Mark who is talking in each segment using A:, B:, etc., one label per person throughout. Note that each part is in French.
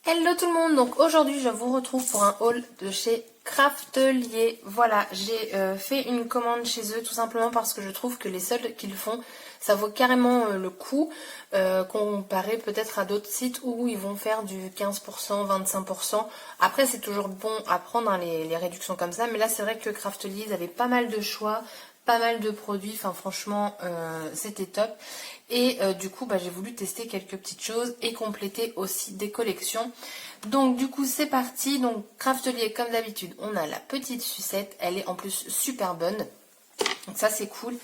A: Hello tout le monde, donc aujourd'hui je vous retrouve pour un haul de chez Craftelier. Voilà, j'ai fait une commande chez eux tout simplement parce que je trouve que les soldes qu'ils font, ça vaut carrément le coup comparé peut-être à d'autres sites où ils vont faire du 15%, 25%. Après c'est toujours bon à prendre hein, les réductions comme ça, mais là c'est vrai que Craftelier ils avaient pas mal de choix, pas mal de produits, enfin franchement c'était top. Et du coup j'ai voulu tester quelques petites choses et compléter aussi des collections. Donc du coup c'est parti. Donc Craftelier comme d'habitude, on a la petite sucette, elle est en plus super bonne, donc ça c'est cool.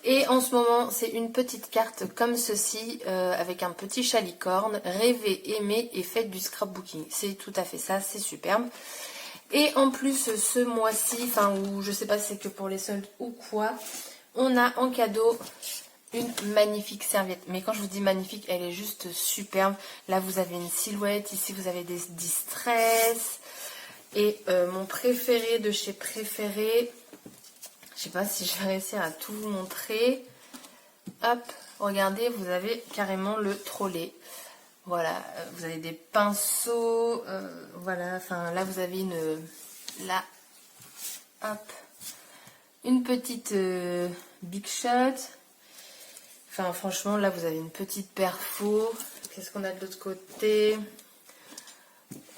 A: Et en ce moment c'est une petite carte comme ceci avec un petit chalicorne, rêvez, aimez et faites du scrapbooking. C'est tout à fait ça, c'est superbe. Et en plus ce mois-ci, enfin ou je sais pas si c'est que pour les soldes ou quoi, on a en cadeau une magnifique serviette. Mais quand je vous dis magnifique, elle est juste superbe. Là vous avez une silhouette, ici vous avez des distress. Et mon préféré de chez Préféré, je sais pas si je vais réussir à tout vous montrer. Hop, regardez, vous avez carrément le trolley. Voilà, vous avez des pinceaux, voilà, enfin là vous avez une petite Big Shot. Enfin franchement là vous avez une petite perfo. Qu'est-ce qu'on a de l'autre côté?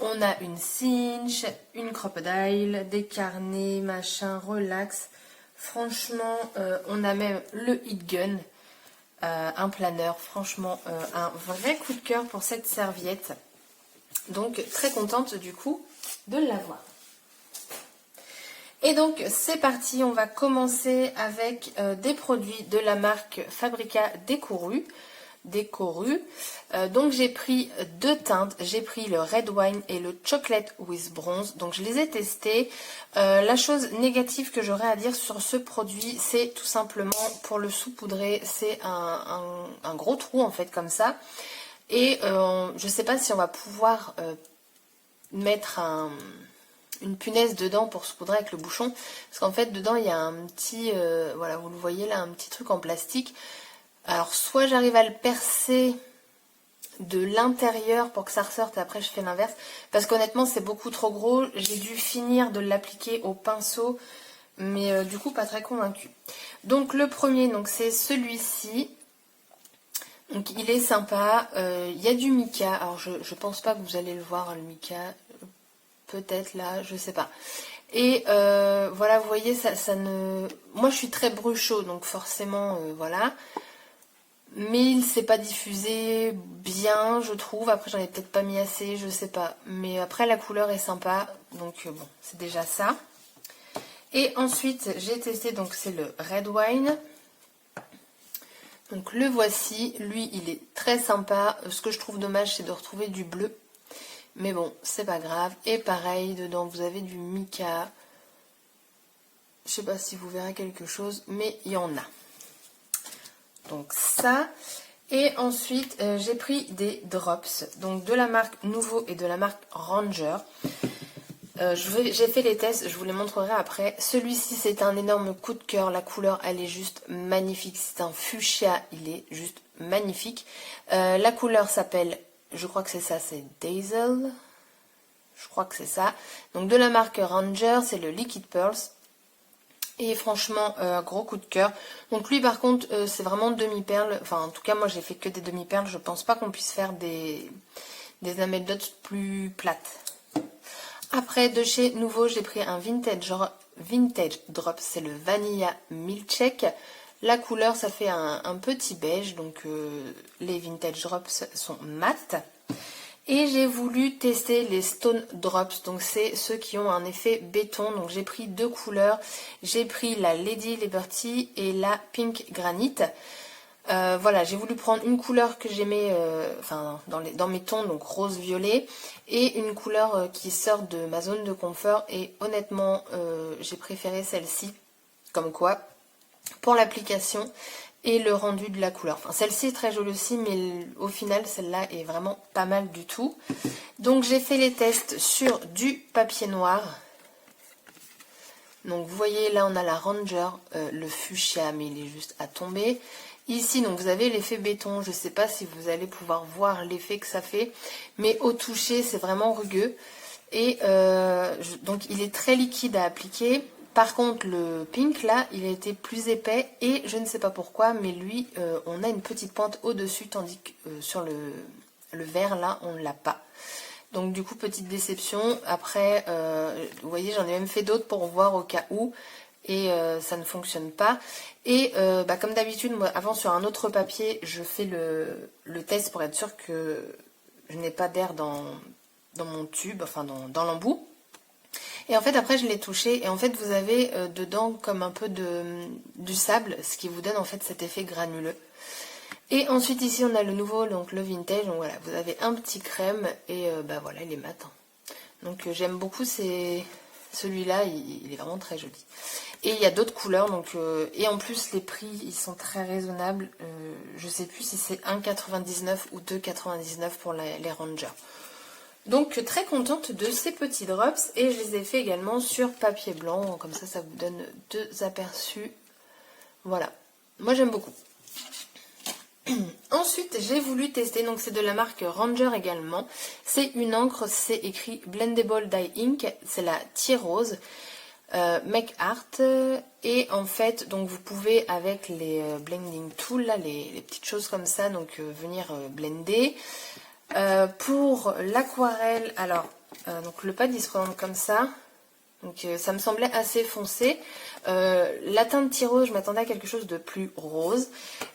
A: On a une cinch, une crocodile, des carnets, machin, relax. Franchement on a même le hit gun. Un planeur, franchement un vrai coup de cœur pour cette serviette, donc très contente du coup de l'avoir. Et donc c'est parti, on va commencer avec des produits de la marque Fabrica Décoru. Donc j'ai pris deux teintes, j'ai pris le Red Wine et le Chocolate with Bronze, donc je les ai testés. La chose négative que j'aurais à dire sur ce produit, c'est tout simplement pour le saupoudrer, c'est un gros trou en fait comme ça. Et je sais pas si on va pouvoir mettre une punaise dedans pour saupoudrer avec le bouchon, parce qu'en fait dedans il y a un petit, voilà vous le voyez là, un petit truc en plastique. Alors soit j'arrive à le percer de l'intérieur pour que ça ressorte et après je fais l'inverse, parce qu'honnêtement c'est beaucoup trop gros, j'ai dû finir de l'appliquer au pinceau, mais du coup pas très convaincue. Donc le premier, donc c'est celui-ci, donc il est sympa, il y a du mica, alors je pense pas que vous allez le voir le mica, peut-être là, je sais pas. Et voilà, vous voyez, ça ne... Moi je suis très bruchot, donc forcément, voilà. Mais il s'est pas diffusé bien, je trouve. Après, j'en ai peut-être pas mis assez, je sais pas. Mais après, la couleur est sympa. Donc, bon, c'est déjà ça. Et ensuite, j'ai testé, donc c'est le Red Wine. Donc, le voici. Lui, il est très sympa. Ce que je trouve dommage, c'est de retrouver du bleu. Mais bon, c'est pas grave. Et pareil, dedans, vous avez du mica. Je sais pas si vous verrez quelque chose, mais il y en a. Donc ça, et ensuite j'ai pris des drops, donc de la marque Nouveau et de la marque Ranger. J'ai fait les tests, je vous les montrerai après. Celui-ci c'est un énorme coup de cœur, la couleur elle est juste magnifique, c'est un fuchsia, il est juste magnifique. La couleur s'appelle, je crois que c'est ça, c'est Dazzle, je crois que c'est ça. Donc de la marque Ranger, c'est le Liquid Pearls. Et franchement, gros coup de cœur. Donc lui par contre, c'est vraiment demi-perles. Enfin en tout cas moi j'ai fait que des demi-perles. Je pense pas qu'on puisse faire des amédotes plus plates. Après de chez Nouveau, j'ai pris un vintage drop. C'est le Vanilla Milkshake. La couleur ça fait un petit beige. Donc les vintage drops sont mat. Et j'ai voulu tester les Stone Drops, donc c'est ceux qui ont un effet béton. Donc j'ai pris deux couleurs, j'ai pris la Lady Liberty et la Pink Granite. Voilà, j'ai voulu prendre une couleur que j'aimais dans mes tons, donc rose-violet, et une couleur qui sort de ma zone de confort. Et honnêtement, j'ai préféré celle-ci, comme quoi, pour l'application et le rendu de la couleur. Enfin, celle-ci est très jolie aussi, mais au final, celle-là est vraiment pas mal du tout. Donc, j'ai fait les tests sur du papier noir. Donc, vous voyez, là, on a la Ranger, le fuchsia, mais il est juste à tomber. Ici, donc vous avez l'effet béton. Je ne sais pas si vous allez pouvoir voir l'effet que ça fait, mais au toucher, c'est vraiment rugueux. Et donc il est très liquide à appliquer. Par contre, le pink là, il a été plus épais et je ne sais pas pourquoi, mais lui, on a une petite pointe au-dessus, tandis que sur le vert là, on ne l'a pas. Donc du coup, petite déception. Après, vous voyez, j'en ai même fait d'autres pour voir au cas où. Et ça ne fonctionne pas. Et comme d'habitude, moi, avant sur un autre papier, je fais le test pour être sûr que je n'ai pas d'air dans mon tube, enfin dans l'embout. Et en fait, après, je l'ai touché. Et en fait, vous avez dedans comme un peu du sable, ce qui vous donne en fait cet effet granuleux. Et ensuite, ici, on a le nouveau, donc le vintage. Donc voilà, vous avez un petit crème et voilà, il est mat. Donc j'aime beaucoup celui-là, il est vraiment très joli. Et il y a d'autres couleurs, donc et en plus les prix ils sont très raisonnables. Je sais plus si c'est 1,99 ou 2,99 pour les Rangers. Donc très contente de ces petits drops et je les ai fait également sur papier blanc, comme ça vous donne deux aperçus. Voilà, moi j'aime beaucoup. Ensuite j'ai voulu tester, donc c'est de la marque Ranger également. C'est une encre, c'est écrit Blendable Dye Ink, c'est la Rose. Make Art et en fait donc vous pouvez avec les blending tools là, les petites choses comme ça donc venir blender. Pour l'aquarelle, alors donc le pad il se présente comme ça, donc ça me semblait assez foncé. La teinte Rose, je m'attendais à quelque chose de plus rose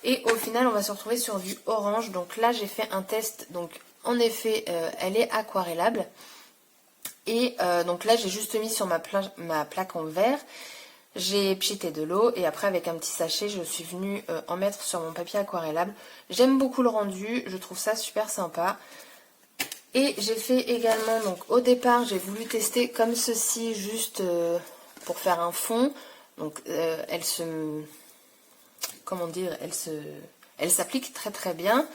A: et au final on va se retrouver sur du orange. Donc là j'ai fait un test, donc en effet elle est aquarellable. Et donc là j'ai juste mis sur ma plaque en verre, j'ai pchité de l'eau et après avec un petit sachet je suis venue en mettre sur mon papier aquarellable. J'aime beaucoup le rendu, je trouve ça super sympa. Et j'ai fait également, donc au départ j'ai voulu tester comme ceci juste pour faire un fond. Donc elle se... comment dire, elle s'applique très très bien.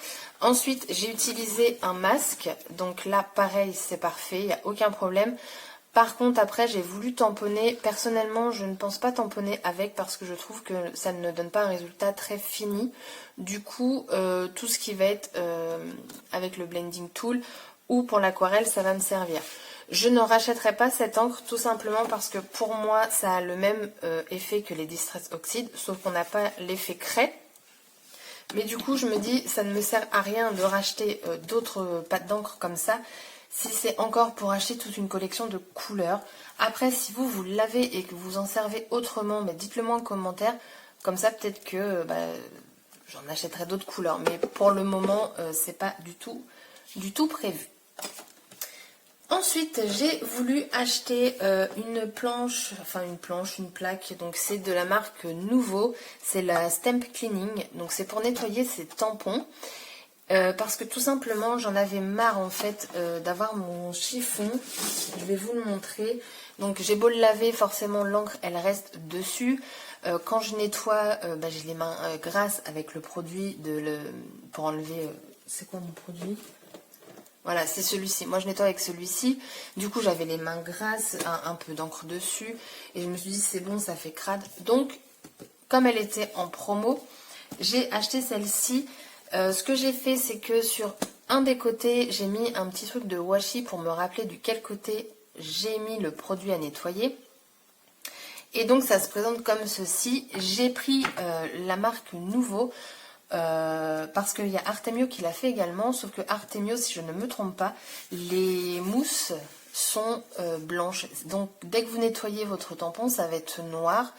A: Ensuite, j'ai utilisé un masque. Donc là, pareil, c'est parfait, il n'y a aucun problème. Par contre, après, j'ai voulu tamponner. Personnellement, je ne pense pas tamponner avec parce que je trouve que ça ne donne pas un résultat très fini. Du coup, tout ce qui va être avec le blending tool ou pour l'aquarelle, ça va me servir. Je ne rachèterai pas cette encre tout simplement parce que pour moi, ça a le même effet que les Distress Oxide, sauf qu'on n'a pas l'effet craie. Mais du coup, je me dis, ça ne me sert à rien de racheter d'autres pâtes d'encre comme ça, si c'est encore pour acheter toute une collection de couleurs. Après, si vous l'avez et que vous en servez autrement, dites-le moi en commentaire. Comme ça, peut-être que j'en achèterai d'autres couleurs. Mais pour le moment, c'est pas du tout prévu. Ensuite, j'ai voulu acheter une plaque, donc c'est de la marque Nouveau, c'est la Stamp Cleaning, donc c'est pour nettoyer ces tampons, parce que tout simplement j'en avais marre en fait d'avoir mon chiffon, je vais vous le montrer, donc j'ai beau le laver, forcément l'encre elle reste dessus, quand je nettoie, j'ai les mains grasses avec le produit pour enlever, c'est quoi mon produit ? Voilà, c'est celui-ci. Moi, je nettoie avec celui-ci. Du coup, j'avais les mains grasses, un peu d'encre dessus. Et je me suis dit, c'est bon, ça fait crade. Donc, comme elle était en promo, j'ai acheté celle-ci. Ce que j'ai fait, c'est que sur un des côtés, j'ai mis un petit truc de washi pour me rappeler du quel côté j'ai mis le produit à nettoyer. Et donc, ça se présente comme ceci. J'ai pris la marque Nouveau. Parce qu'il y a Artemio qui l'a fait également, sauf que Artemio, si je ne me trompe pas, les mousses sont blanches. Donc dès que vous nettoyez votre tampon, ça va être noir.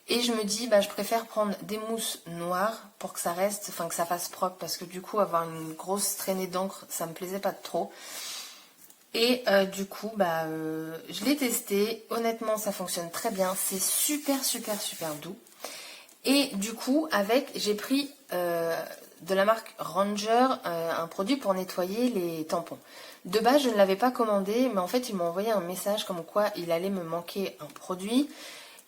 A: Et je me dis, je préfère prendre des mousses noires pour que ça reste, que ça fasse propre, parce que du coup, avoir une grosse traînée d'encre, ça me plaisait pas trop. Et du coup, je l'ai testé. Honnêtement, ça fonctionne très bien. C'est super, super, super doux. Et du coup, j'ai pris de la marque Ranger un produit pour nettoyer les tampons. De base, je ne l'avais pas commandé, mais en fait, ils m'ont envoyé un message comme quoi il allait me manquer un produit.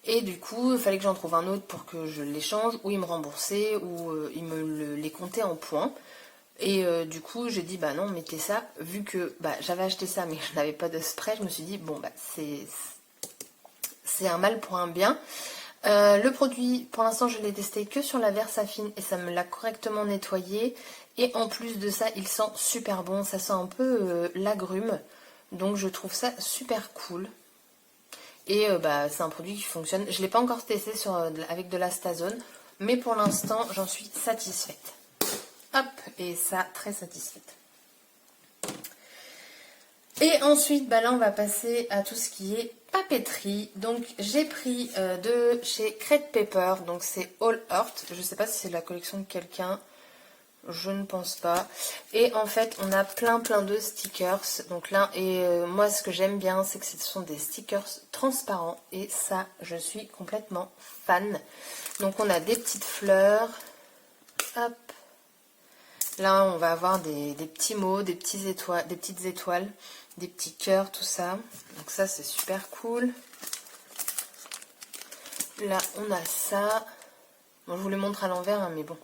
A: Et du coup, il fallait que j'en trouve un autre pour que je l'échange, ou ils me remboursaient, ou ils me les comptaient en points. Et du coup, j'ai dit, non, mettez ça. Vu que j'avais acheté ça, mais je n'avais pas de spray, je me suis dit, bon, c'est un mal pour un bien. Le produit, pour l'instant, je l'ai testé que sur la Versafine et ça me l'a correctement nettoyé. Et en plus de ça, il sent super bon. Ça sent un peu l'agrume. Donc je trouve ça super cool. Et c'est un produit qui fonctionne. Je ne l'ai pas encore testé avec de l'Astazone. Mais pour l'instant, j'en suis satisfaite. Hop, et ça, très satisfaite. Et ensuite, là, on va passer à tout ce qui est papeterie. Donc, j'ai pris de chez Crate Paper. Donc, c'est All Earth. Je ne sais pas si c'est la collection de quelqu'un. Je ne pense pas. Et en fait, on a plein de stickers. Donc là, moi, ce que j'aime bien, c'est que ce sont des stickers transparents. Et ça, je suis complètement fan. Donc, on a des petites fleurs. Hop. Là, on va avoir des petits mots, des petites étoiles, des petits cœurs, tout ça. Donc ça, c'est super cool. Là, on a ça. Bon, je vous le montre à l'envers, hein, mais bon.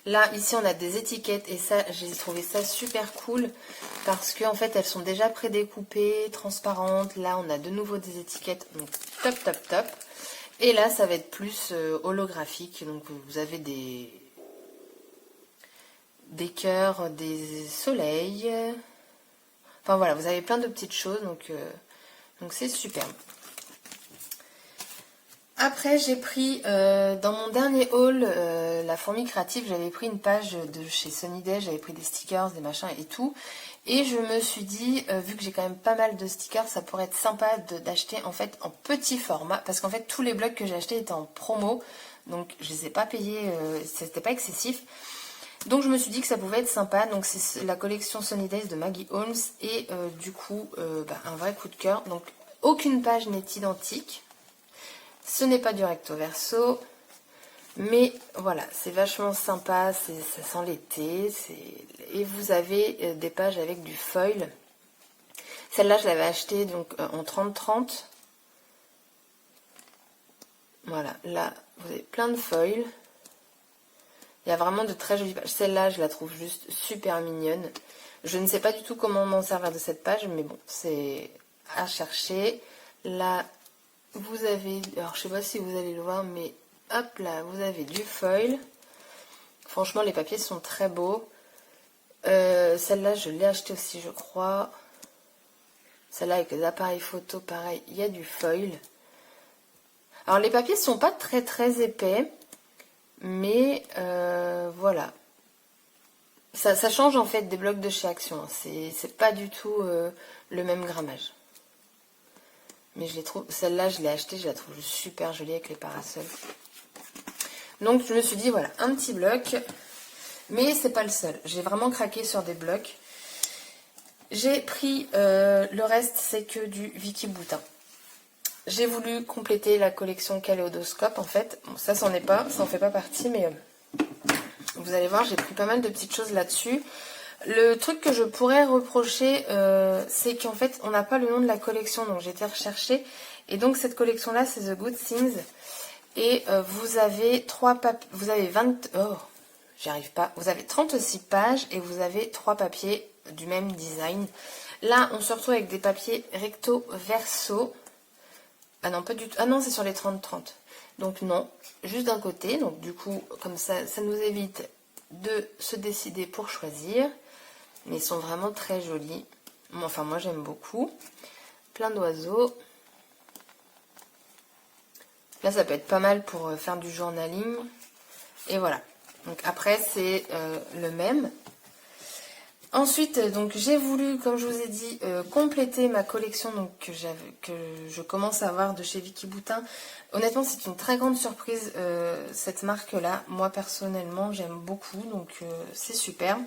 A: Là, ici, on a des étiquettes et ça, j'ai trouvé ça super cool parce qu'en fait, elles sont déjà prédécoupées, transparentes. Là, on a de nouveau des étiquettes, donc top. Et là, ça va être plus holographique. Donc, vous avez des cœurs, des soleils. Enfin, voilà, vous avez plein de petites choses, donc c'est superbe. Après, j'ai pris, dans mon dernier haul, la fourmi créative, j'avais pris une page de chez Sonyday, j'avais pris des stickers, des machins et tout. Et je me suis dit, vu que j'ai quand même pas mal de stickers, ça pourrait être sympa d'acheter en fait en petit format. Parce qu'en fait, tous les blocs que j'ai achetés étaient en promo. Donc, je les ai pas payés, c'était pas excessif. Donc, je me suis dit que ça pouvait être sympa. Donc, c'est la collection Sunny Days de Maggie Holmes. Et du coup, un vrai coup de cœur. Donc, aucune page n'est identique. Ce n'est pas du recto verso, mais voilà, c'est vachement sympa, ça sent l'été, et vous avez des pages avec du foil. Celle-là, je l'avais achetée donc en 30-30. Voilà, là, vous avez plein de foil. Il y a vraiment de très jolies pages. Celle-là, je la trouve juste super mignonne. Je ne sais pas du tout comment m'en servir de cette page, mais bon, c'est à chercher. Là, vous avez, alors je sais pas si vous allez le voir, mais hop là, vous avez du foil. Franchement, les papiers sont très beaux. Celle-là, je l'ai achetée aussi, je crois. Celle-là, avec les appareils photo, pareil, il y a du foil. Alors, les papiers sont pas très épais, mais voilà. Ça change en fait des blocs de chez Action. Hein. C'est pas du tout le même grammage. Mais je les trouve, celle-là, je l'ai achetée, je la trouve super jolie avec les parasols. Donc, je me suis dit, voilà, un petit bloc. Mais c'est pas le seul. J'ai vraiment craqué sur des blocs. J'ai pris, le reste, c'est que du Vicky Boutin. J'ai voulu compléter la collection Kaléidoscope, en fait. Bon, ça, c'en est pas, ça en fait pas partie, mais vous allez voir, j'ai pris pas mal de petites choses là-dessus. Le truc que je pourrais reprocher, c'est qu'en fait, on n'a pas le nom de la collection, donc j'ai été rechercher. Et donc, cette collection-là, c'est The Good Things. Et vous avez 20... Oh, j'y arrive pas. Vous avez 36 pages et vous avez 3 papiers du même design. Là, on se retrouve avec des papiers recto verso. Ah non, pas du tout. Ah non, c'est sur les 30-30. Donc non, juste d'un côté. Donc du coup, comme ça, ça nous évite de se décider pour choisir. Mais ils sont vraiment très jolis. Enfin, moi, j'aime beaucoup. Plein d'oiseaux. Là, ça peut être pas mal pour faire du journaling. Et voilà. Donc après, c'est le même. Ensuite, donc j'ai voulu, comme je vous ai dit, compléter ma collection donc, que je commence à avoir de chez Vicky Boutin. Honnêtement, c'est une très grande surprise, cette marque-là. Moi, personnellement, j'aime beaucoup, donc c'est super.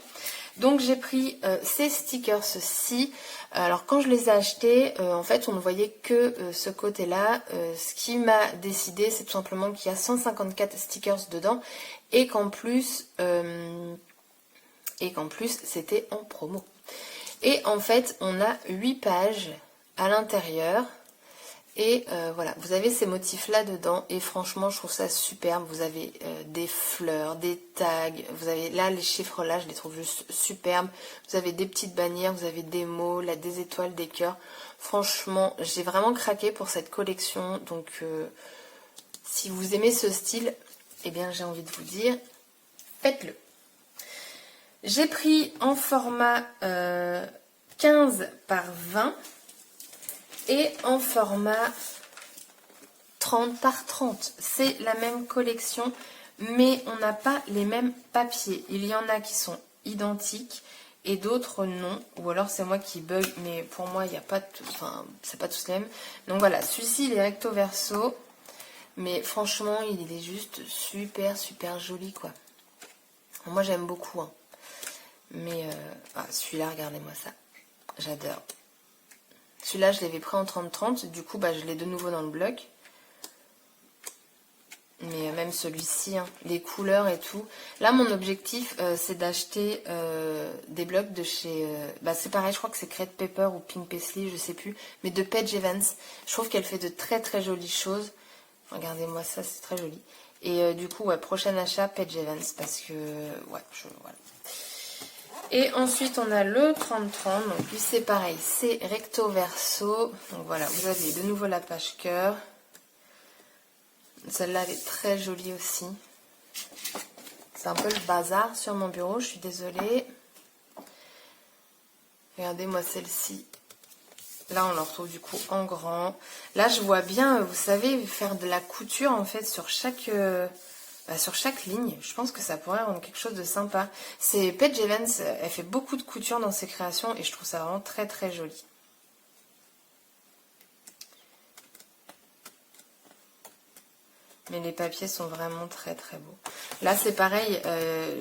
A: Donc j'ai pris ces stickers-ci. Alors quand je les ai achetés, en fait, on ne voyait que ce côté-là. Ce qui m'a décidé, c'est tout simplement qu'il y a 154 stickers dedans et qu'en plus... c'était en promo. Et en fait, on a 8 pages à l'intérieur. Et voilà, vous avez ces motifs-là dedans. Et franchement, je trouve ça superbe. Vous avez des fleurs, des tags. Vous avez là, les chiffres là, je les trouve juste superbes. Vous avez des petites bannières, vous avez des mots, là, des étoiles, des cœurs. Franchement, j'ai vraiment craqué pour cette collection. Donc, Si vous aimez ce style, eh bien j'ai envie de vous dire, faites-le. J'ai pris en format 15 par 20 et en format 30 par 30. C'est la même collection, mais on n'a pas les mêmes papiers. Il y en a qui sont identiques et d'autres non. Ou alors c'est moi qui bug, mais pour moi il n'y a pas de... Enfin, c'est pas tous les mêmes. Donc voilà, celui-ci il est recto verso. Mais franchement, il est juste super, super joli, quoi. Moi, j'aime beaucoup, hein. Mais celui-là, regardez-moi ça. J'adore. Celui-là, je l'avais pris en 30-30. Du coup, je l'ai de nouveau dans le bloc. Mais même celui-ci, hein, les couleurs et tout. Là, mon objectif, c'est d'acheter des blocs de chez... c'est pareil, je crois que c'est Crate Paper ou Pink Paisley, je sais plus. Mais de Paige Evans. Je trouve qu'elle fait de très, très jolies choses. Regardez-moi ça, c'est très joli. Et du coup, prochain achat, Paige Evans, parce que, voilà. Et ensuite, on a le 30-30, donc lui, c'est pareil, c'est recto verso. Donc voilà, vous avez de nouveau la page cœur. Celle-là, elle est très jolie aussi. C'est un peu le bazar sur mon bureau, je suis désolée. Regardez-moi celle-ci. Là, on le retrouve du coup en grand. Là, je vois bien, vous savez, faire de la couture en fait sur chaque ligne. Je pense que ça pourrait rendre quelque chose de sympa. C'est Paige Evans, elle fait beaucoup de couture dans ses créations et je trouve ça vraiment très très joli. Mais les papiers sont vraiment très très beaux. Là c'est pareil,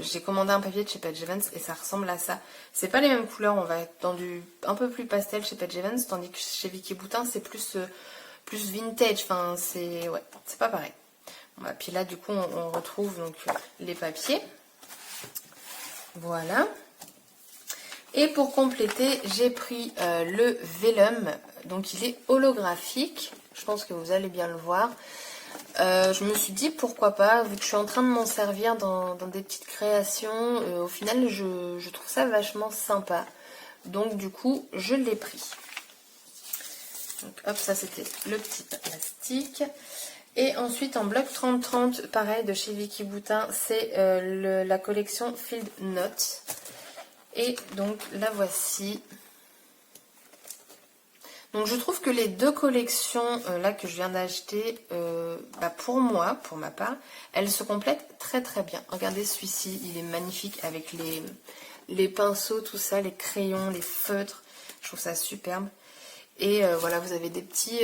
A: j'ai commandé un papier de chez Paige Evans et ça ressemble à ça. C'est pas les mêmes couleurs, on va être dans du un peu plus pastel chez Paige Evans, tandis que chez Vicky Boutin c'est plus vintage, enfin c'est pas pareil. Voilà, puis là du coup on retrouve donc les papiers. Voilà. Et pour compléter, j'ai pris le vellum, donc il est holographique, je pense que vous allez bien le voir. Je me suis dit pourquoi pas, vu que je suis en train de m'en servir dans des petites créations, au final je trouve ça vachement sympa. Donc du coup je l'ai pris. Donc hop, ça c'était le petit plastique. Et ensuite en bloc 30-30, pareil de chez Vicky Boutin, c'est la collection Field Notes. Et donc la voici. Donc je trouve que les deux collections là que je viens d'acheter, pour moi, pour ma part, elles se complètent très très bien. Regardez celui-ci, il est magnifique avec les pinceaux, tout ça, les crayons, les feutres. Je trouve ça superbe. Et voilà, vous avez des petits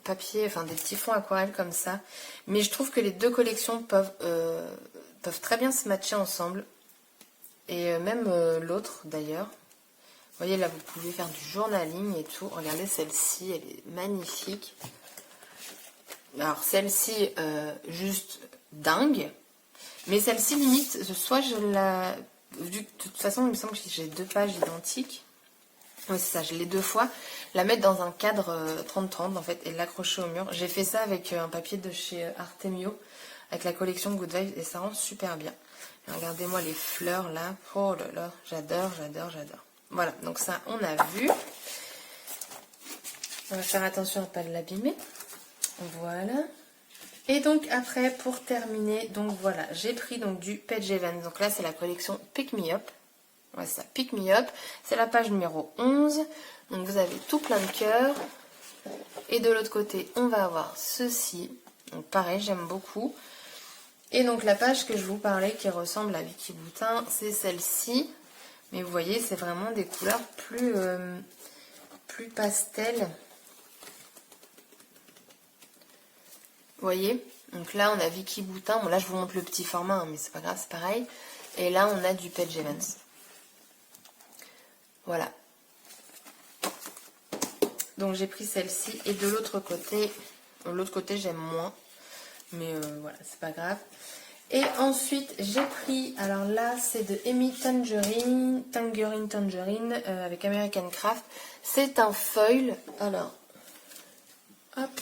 A: papiers, enfin des petits fonds aquarelles comme ça. Mais je trouve que les deux collections peuvent très bien se matcher ensemble. Et même l'autre d'ailleurs. Vous voyez là, vous pouvez faire du journaling et tout. Regardez celle-ci, elle est magnifique. Alors celle-ci, juste dingue. Mais celle-ci, limite, soit je la... De toute façon, il me semble que j'ai deux pages identiques. Oui, c'est ça, je l'ai deux fois. La mettre dans un cadre 30-30 en fait et l'accrocher au mur. J'ai fait ça avec un papier de chez Artemio, avec la collection Good Vibes et ça rend super bien. Regardez-moi les fleurs là. Oh là là, j'adore, j'adore, j'adore. Voilà, donc ça, on a vu. On va faire attention à ne pas l'abîmer. Voilà. Et donc après, pour terminer, donc voilà, j'ai pris donc du Paige Evans. Donc là, c'est la collection Pick Me Up. Ouais, ça, Pick Me Up. C'est la page numéro 11. Donc vous avez tout plein de cœurs. Et de l'autre côté, on va avoir ceci. Donc pareil, j'aime beaucoup. Et donc la page que je vous parlais qui ressemble à Vicky Boutin, c'est celle-ci. Mais vous voyez, c'est vraiment des couleurs plus pastel. Vous voyez? Donc là, on a Vicky Boutin. Bon, là, je vous montre le petit format, hein, mais c'est pas grave, c'est pareil. Et là, on a du Paige Evans. Voilà. Donc, j'ai pris celle-ci. Et de l'autre côté j'aime moins. Mais voilà, c'est pas grave. Et ensuite, j'ai pris, alors là, c'est de Amy Tangerine, avec American Craft. C'est un foil. Alors, hop.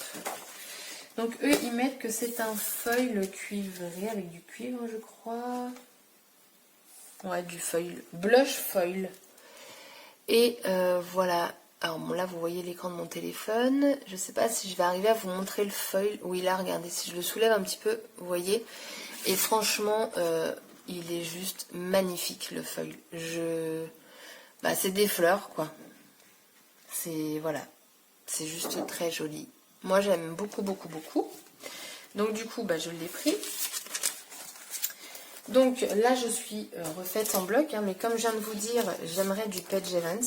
A: Donc, eux, ils mettent que c'est un foil cuivré, avec du cuivre, je crois. Ouais, du foil, blush foil. Et voilà. Alors, Alors bon, là vous voyez l'écran de mon téléphone. Je sais pas si je vais arriver à vous montrer le foil. Oui là, regardez, si je le soulève un petit peu, vous voyez. Et franchement, il est juste magnifique le foil. Bah, c'est des fleurs quoi. Voilà, c'est juste très joli. Moi j'aime beaucoup beaucoup beaucoup. Donc du coup bah, je l'ai pris. Donc là je suis refaite en bloc, hein, mais comme je viens de vous dire, j'aimerais du Paige Evans.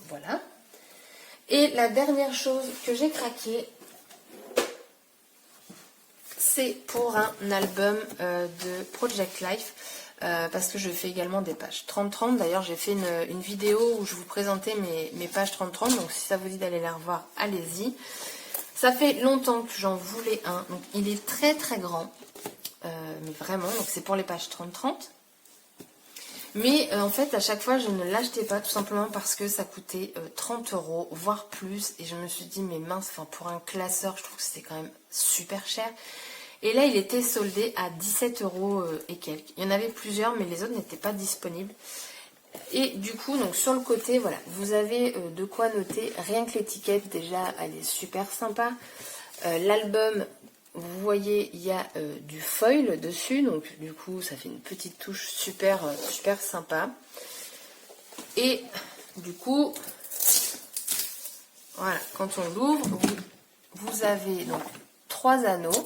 A: Voilà. Et la dernière chose que j'ai craqué, c'est pour un album de Project Life. Parce que je fais également des pages 30-30. D'ailleurs, j'ai fait une vidéo où je vous présentais mes pages 30-30. Donc, si ça vous dit d'aller la revoir, allez-y. Ça fait longtemps que j'en voulais un. Donc, il est très très grand. Mais vraiment, donc c'est pour les pages 30-30. Mais en fait, à chaque fois, je ne l'achetais pas tout simplement parce que ça coûtait 30 €, voire plus. Et je me suis dit, mais mince, pour un classeur, je trouve que c'était quand même super cher. Et là, il était soldé à 17 € et quelques. Il y en avait plusieurs, mais les autres n'étaient pas disponibles. Et du coup, donc sur le côté, voilà, vous avez de quoi noter. Rien que l'étiquette, déjà, elle est super sympa. L'album, vous voyez, il y a du foil dessus. Donc, du coup, ça fait une petite touche super, super sympa. Et du coup, voilà, quand on l'ouvre, vous avez donc 3 anneaux.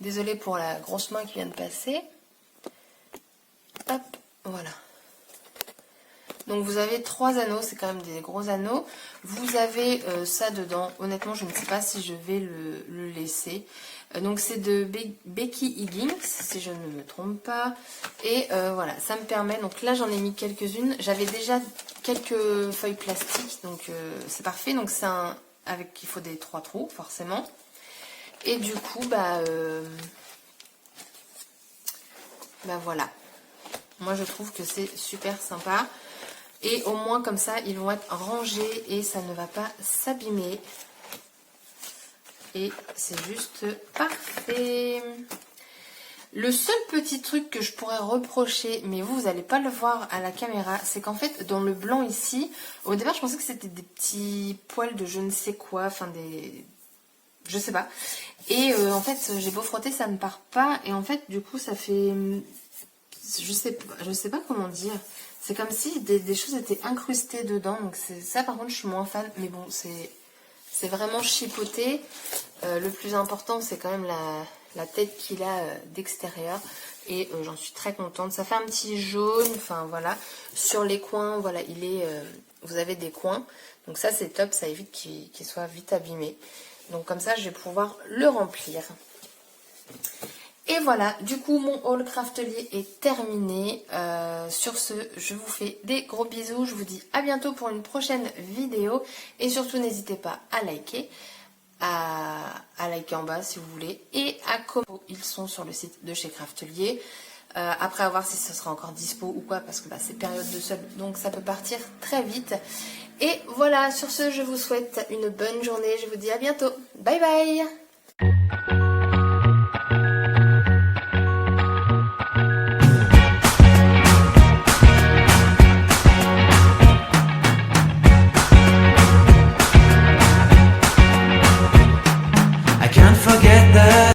A: Désolée pour la grosse main qui vient de passer. Hop, voilà. Donc vous avez 3 anneaux, c'est quand même des gros anneaux. Vous avez ça dedans. Honnêtement, je ne sais pas si je vais le laisser. Donc c'est de Becky Higgins, si je ne me trompe pas. Et voilà, ça me permet. Donc là, j'en ai mis quelques-unes. J'avais déjà quelques feuilles plastiques, donc c'est parfait. Donc c'est un avec il faut des 3 trous, forcément. Et du coup, bah voilà. Moi, je trouve que c'est super sympa. Et au moins, comme ça, ils vont être rangés et ça ne va pas s'abîmer. Et c'est juste parfait. Le seul petit truc que je pourrais reprocher, mais vous n'allez pas le voir à la caméra, c'est qu'en fait, dans le blanc ici, au départ, je pensais que c'était des petits poils de je ne sais quoi, enfin des... je sais pas. Et en fait, j'ai beau frotter, ça ne part pas. Et en fait, du coup, ça fait... je sais pas comment dire. C'est comme si des choses étaient incrustées dedans. Donc ça, par contre, je suis moins fan. Mais bon, c'est vraiment chipoté. Le plus important, c'est quand même la tête qu'il a d'extérieur. Et j'en suis très contente. Ça fait un petit jaune. Enfin, voilà. Sur les coins, voilà, vous avez des coins. Donc ça, c'est top. Ça évite qu'il soit vite abîmé. Donc comme ça, je vais pouvoir le remplir. Et voilà, du coup, mon haul Craftelier est terminé. Sur ce, je vous fais des gros bisous. Je vous dis à bientôt pour une prochaine vidéo. Et surtout, n'hésitez pas à liker. À liker en bas si vous voulez. Et à comment ils sont sur le site de chez Craftelier. Après, à voir si ce sera encore dispo ou quoi. Parce que c'est période de solde. Donc, ça peut partir très vite. Et voilà, sur ce, je vous souhaite une bonne journée. Je vous dis à bientôt. Bye bye!